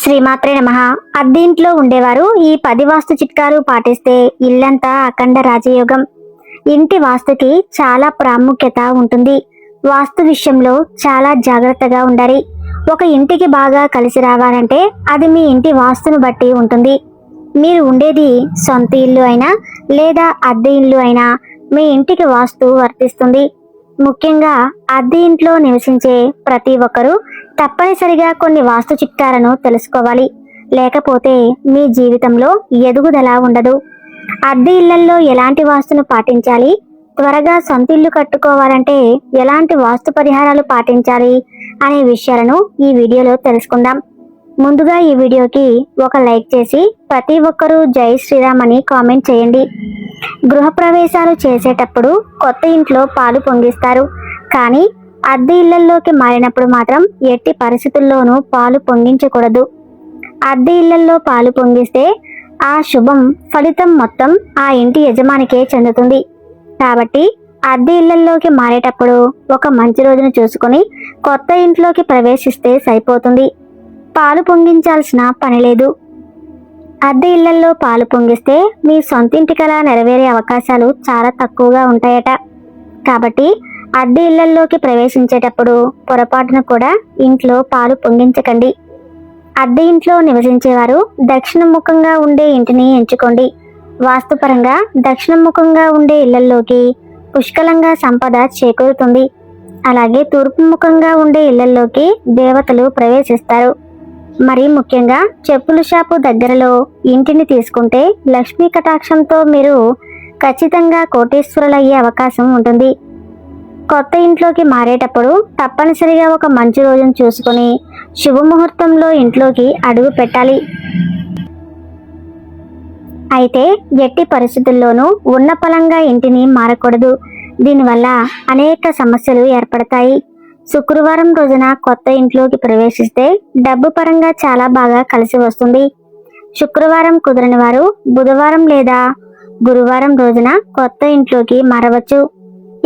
శ్రీమాత్రే నమః. అద్దెంట్లో ఉండేవారు ఈ 10 వాస్తు చిట్కాలు పాటిస్తే ఇల్లంతా అఖండ రాజయోగం. ఇంటి వాస్తుకి చాలా ప్రాముఖ్యత ఉంటుంది. వాస్తు విషయంలో చాలా జాగ్రత్తగా ఉండాలి. ఒక ఇంటికి బాగా కలిసి రావాలంటే అది మీ ఇంటి వాస్తును బట్టి ఉంటుంది. మీరు ఉండేది సొంత ఇల్లు అయినా లేదా అద్దె ఇల్లు అయినా మీ ఇంటికి వాస్తు వర్తిస్తుంది. ముఖ్యంగా అద్దె ఇంట్లో నివసించే ప్రతి ఒక్కరూ తప్పనిసరిగా కొన్ని వాస్తు చిట్కాలను తెలుసుకోవాలి. లేకపోతే మీ జీవితంలో ఎదుగుదల ఉండదు. అద్దె ఇళ్లల్లో ఎలాంటి వాస్తును పాటించాలి, త్వరగా సొంత ఇల్లు కట్టుకోవాలంటే ఎలాంటి వాస్తు పరిహారాలు పాటించాలి అనే విషయాలను ఈ వీడియోలో తెలుసుకుందాం. ముందుగా ఈ వీడియోకి ఒక లైక్ చేసి ప్రతి ఒక్కరూ జై శ్రీరామ్ అని కామెంట్ చేయండి. గృహప్రవేశాలు చేసేటప్పుడు కొత్త ఇంట్లో పాలు పొంగిస్తారు, కానీ అద్దె ఇళ్లలోకి మారినప్పుడు మాత్రం ఎట్టి పరిస్థితుల్లోనూ పాలు పొంగించకూడదు. అద్దె ఇళ్లలో పాలు పొంగిస్తే ఆ శుభం ఫలితం మొత్తం ఆ ఇంటి యజమానికే చెందుతుంది. కాబట్టి అద్దె ఇళ్లలోకి మారేటప్పుడు ఒక మంచి రోజును చూసుకొని కొత్త ఇంట్లోకి ప్రవేశిస్తే సరిపోతుంది. పాలు పొంగించాల్సిన పని లేదు. అద్దె ఇళ్లలో పాలు పొంగిస్తే మీ సొంతింటి కల నెరవేరే అవకాశాలు చాలా తక్కువగా ఉంటాయట. కాబట్టి అద్దె ఇళ్లలోకి ప్రవేశించేటప్పుడు పొరపాటున కూడా ఇంట్లో పాలు పొంగించకండి. అద్దె ఇంట్లో నివసించేవారు దక్షిణముఖంగా ఉండే ఇంటిని ఎంచుకోండి. వాస్తుపరంగా దక్షిణముఖంగా ఉండే ఇళ్లలోకి పుష్కలంగా సంపద చేకూరుతుంది. అలాగే తూర్పు ముఖంగా ఉండే ఇళ్లలోకి దేవతలు ప్రవేశిస్తారు. మరి ముఖ్యంగా చెప్పుల షాపు దగ్గరలో ఇంటిని తీసుకుంటే లక్ష్మీ కటాక్షంతో మీరు ఖచ్చితంగా కోటీశ్వరులయ్యే అవకాశం ఉంటుంది. కొత్త ఇంట్లోకి మారేటప్పుడు తప్పనిసరిగా ఒక మంచి రోజును చూసుకొని శుభముహూర్తంలో ఇంట్లోకి అడుగు పెట్టాలి. అయితే ఎట్టి పరిస్థితుల్లోనూ ఉన్న పలంగా ఇంటిని మారకూడదు. దీనివల్ల అనేక సమస్యలు ఏర్పడతాయి. శుక్రవారం రోజున కొత్త ఇంట్లోకి ప్రవేశిస్తే డబ్బు పరంగా చాలా బాగా కలిసి వస్తుంది. శుక్రవారం కుదరని వారు బుధవారం లేదా గురువారం రోజున కొత్త ఇంట్లోకి మారవచ్చు.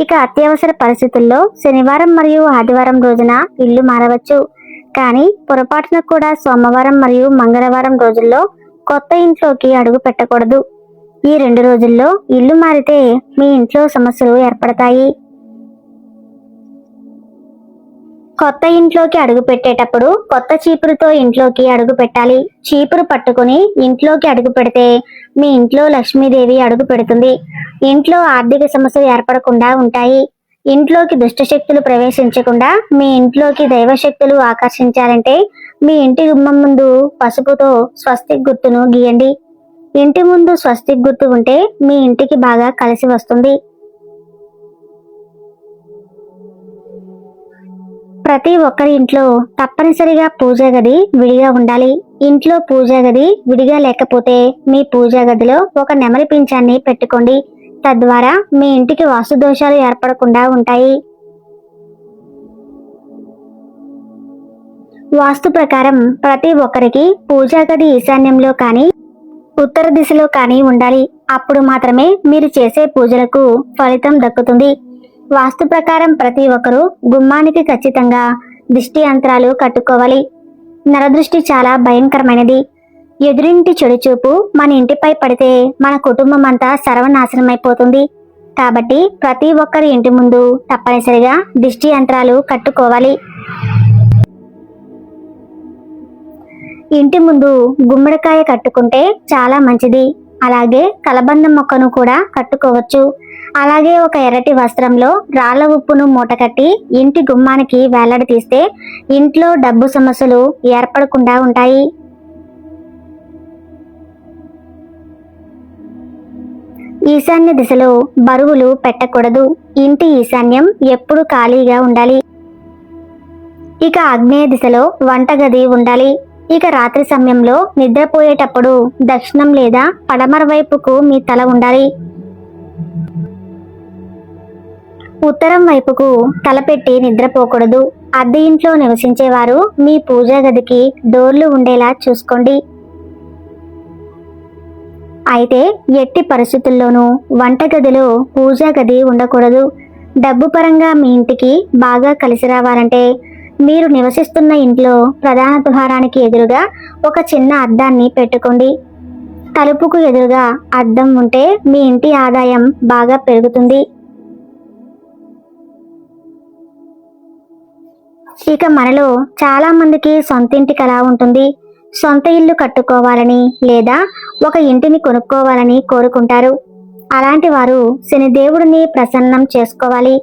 ఇక అత్యవసర పరిస్థితుల్లో శనివారం మరియు ఆదివారం రోజున ఇల్లు మారవచ్చు. కానీ పొరపాటున కూడా సోమవారం మరియు మంగళవారం రోజుల్లో కొత్త ఇంట్లోకి అడుగు పెట్టకూడదు. ఈ 2 రోజుల్లో ఇల్లు మారితే మీ ఇంట్లో సమస్యలు ఏర్పడతాయి. కొత్త ఇంట్లోకి అడుగు పెట్టేటప్పుడు కొత్త చీపురుతో ఇంట్లోకి అడుగు పెట్టాలి. చీపురు పట్టుకుని ఇంట్లోకి అడుగు పెడితే మీ ఇంట్లో లక్ష్మీదేవి అడుగు పెడుతుంది. ఇంట్లో ఆర్థిక సమస్యలు ఏర్పడకుండా ఉంటాయి. ఇంట్లోకి దుష్టశక్తులు ప్రవేశించకుండా మీ ఇంట్లోకి దైవశక్తులు ఆకర్షించాలంటే మీ ఇంటి గుమ్మం ముందు పసుపుతో స్వస్తిక్ గుర్తును గీయండి. ఇంటి ముందు స్వస్తిక్ గుర్తు ఉంటే మీ ఇంటికి బాగా కలిసి వస్తుంది. ప్రతి ఒక్కరి ఇంట్లో తప్పనిసరిగా పూజా గది విడిగా ఉండాలి. ఇంట్లో పూజా గది విడిగా లేకపోతే మీ పూజా గదిలో ఒక నెమలి పింఛాన్ని పెట్టుకోండి. తద్వారా మీ ఇంటికి వాస్తు దోషాలు ఏర్పడకుండా ఉంటాయి. వాస్తు ప్రకారం ప్రతి ఒక్కరికి పూజా గది ఈశాన్యంలో కానీ ఉత్తర దిశలో కానీ ఉండాలి. అప్పుడు మాత్రమే మీరు చేసే పూజలకు ఫలితం దక్కుతుంది. వాస్తు ప్రకారం ప్రతి ఒక్కరూ గుమ్మానికి ఖచ్చితంగా దిష్టి యంత్రాలు కట్టుకోవాలి. నరదృష్టి చాలా భయంకరమైనది. ఎదురింటి చెడు చూపు మన ఇంటిపై పడితే మన కుటుంబం అంతా సర్వనాశనమైపోతుంది. కాబట్టి ప్రతి ఒక్కరి ఇంటి ముందు తప్పనిసరిగా దిష్టి యంత్రాలు కట్టుకోవాలి. ఇంటి ముందు గుమ్మడికాయ కట్టుకుంటే చాలా మంచిది. అలాగే కలబంద మొక్కను కూడా కట్టుకోవచ్చు. అలాగే ఒక ఎర్రటి వస్త్రంలో రాళ్ల ఉప్పును మూట కట్టి ఇంటి గుమ్మానికి వేలాడదీస్తే ఇంట్లో డబ్బు సమస్యలు ఏర్పడకుండా ఉంటాయి. ఈశాన్య దిశలో బరువులు పెట్టకూడదు. ఇంటి ఈశాన్యం ఎప్పుడు ఖాళీగా ఉండాలి. ఇక ఆగ్నేయ దిశలో వంటగది ఉండాలి. ఇక రాత్రి సమయంలో నిద్రపోయేటప్పుడు దక్షిణం లేదా పడమర వైపుకు మీ తల ఉండాలి. ఉత్తరం వైపుకు తలపెట్టి నిద్రపోకూడదు. అద్దె ఇంట్లో నివసించేవారు మీ పూజా గదికి డోర్లు ఉండేలా చూసుకోండి. అయితే ఎట్టి పరిస్థితుల్లోనూ వంటగదిలో పూజా గది ఉండకూడదు. డబ్బు పరంగా మీ ఇంటికి బాగా కలిసి రావాలంటే మీరు నివసిస్తున్న ఇంట్లో ప్రధాన ద్వారానికి ఎదురుగా ఒక చిన్న అద్దాన్ని పెట్టుకోండి. తలుపుకు ఎదురుగా అద్దం ఉంటే మీ ఇంటి ఆదాయం బాగా పెరుగుతుంది. ఇక మనలో చాలా మందికి సొంత ఇంటి కల ఉంటుంది. సొంత ఇల్లు కట్టుకోవాలని లేదా ఒక ఇంటిని కొనుక్కోవాలని కోరుకుంటారు. అలాంటి వారు శనిదేవుడిని ప్రసన్నం చేసుకోవాలి.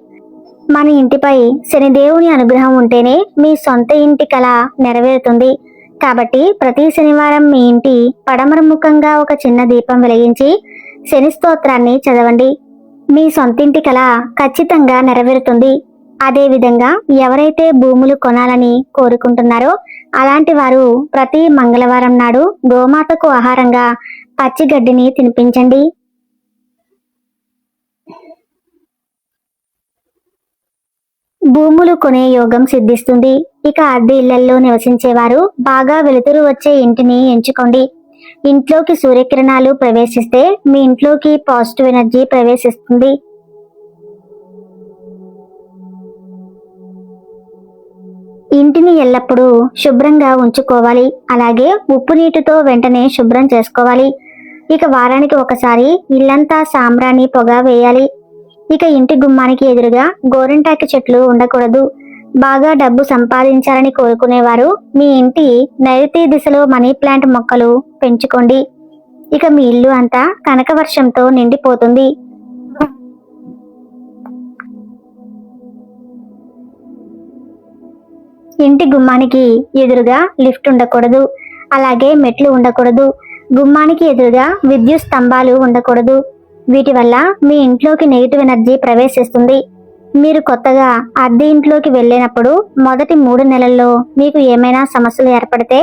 మన ఇంటిపై శనిదేవుని అనుగ్రహం ఉంటేనే మీ సొంత ఇంటి కల నెరవేరుతుంది. కాబట్టి ప్రతి శనివారం మీ ఇంటి పడమర ముఖంగా ఒక చిన్న దీపం వెలిగించి శని స్తోత్రాన్ని చదవండి. మీ సొంతింటి కల ఖచ్చితంగా నెరవేరుతుంది. అదేవిధంగా ఎవరైతే భూములు కొనాలని కోరుకుంటున్నారో అలాంటి వారు ప్రతి మంగళవారం నాడు గోమాతకు ఆహారంగా పచ్చిగడ్డిని తినిపించండి. భూములు కొనే యోగం సిద్ధిస్తుంది. ఇక అద్దె ఇళ్లలో నివసించేవారు బాగా వెలుతురు వచ్చే ఇంటిని ఎంచుకోండి. ఇంట్లోకి సూర్యకిరణాలు ప్రవేశిస్తే మీ ఇంట్లోకి పాజిటివ్ ఎనర్జీ ప్రవేశిస్తుంది. ఇంటిని ఎల్లప్పుడూ శుభ్రంగా ఉంచుకోవాలి. అలాగే ఉప్పు నీటితో వెంటనే శుభ్రం చేసుకోవాలి. ఇక వారానికి ఒకసారి ఇల్లంతా సాంబ్రాణి పొగ వేయాలి. ఇక ఇంటి గుమ్మానికి ఎదురుగా గోరింటాకు చెట్లు ఉండకూడదు. బాగా డబ్బు సంపాదించాలని కోరుకునేవారు మీ ఇంటి నైరుతి దిశలో మనీ ప్లాంట్ మొక్కలు పెంచుకోండి. ఇక మీ ఇల్లు అంతా కనకవర్షంతో నిండిపోతుంది. ఇంటి గుమ్మానికి ఎదురుగా లిఫ్ట్ ఉండకూడదు. అలాగే మెట్లు ఉండకూడదు. గుమ్మానికి ఎదురుగా విద్యుత్ స్తంభాలు ఉండకూడదు. వీటి వల్ల మీ ఇంట్లోకి నెగిటివ్ ఎనర్జీ ప్రవేశిస్తుంది. మీరు కొత్తగా అద్దె ఇంట్లోకి వెళ్ళినప్పుడు మొదటి 3 నెలల్లో మీకు ఏమైనా సమస్యలు ఏర్పడితే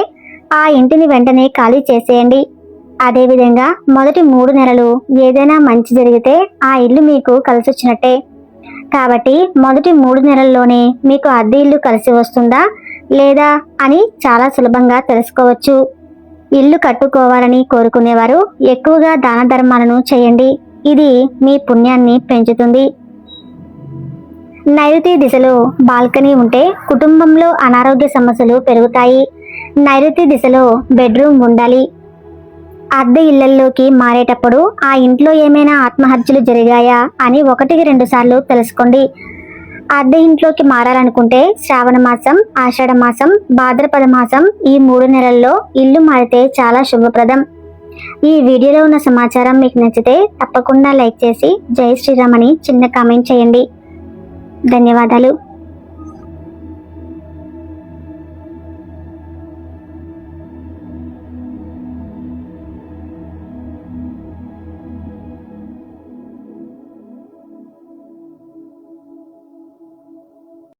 ఆ ఇంటిని వెంటనే ఖాళీ చేసేయండి. అదేవిధంగా మొదటి 3 నెలలు ఏదైనా మంచి జరిగితే ఆ ఇల్లు మీకు కలిసొచ్చినట్టే. కాబట్టి మొదటి 3 నెలల్లోనే మీకు అద్దె ఇల్లు కలిసి వస్తుందా లేదా అని చాలా సులభంగా తెలుసుకోవచ్చు. ఇల్లు కట్టుకోవాలని కోరుకునేవారు ఎక్కువగా దాన ధర్మాలను చేయండి. ఇది మీ పుణ్యాన్ని పెంచుతుంది. నైరుతి దిశలో బాల్కనీ ఉంటే కుటుంబంలో అనారోగ్య సమస్యలు పెరుగుతాయి. నైరుతి దిశలో బెడ్రూమ్ ఉండాలి. అద్దె ఇళ్లలోకి మారేటప్పుడు ఆ ఇంట్లో ఏమైనా ఆత్మహత్యలు జరిగాయా అని 1-2 సార్లు తెలుసుకోండి. అద్దె ఇంట్లోకి మారాలనుకుంటే శ్రావణ మాసం, ఆషాఢ మాసం, భాద్రపద మాసం ఈ 3 నెలల్లో ఇల్లు మారితే చాలా శుభప్రదం. ఈ వీడియోలో ఉన్న సమాచారం మీకు నచ్చితే తప్పకుండా లైక్ చేసి జై శ్రీరామ్ అని చిన్న కామెంట్ చేయండి. ధన్యవాదాలు.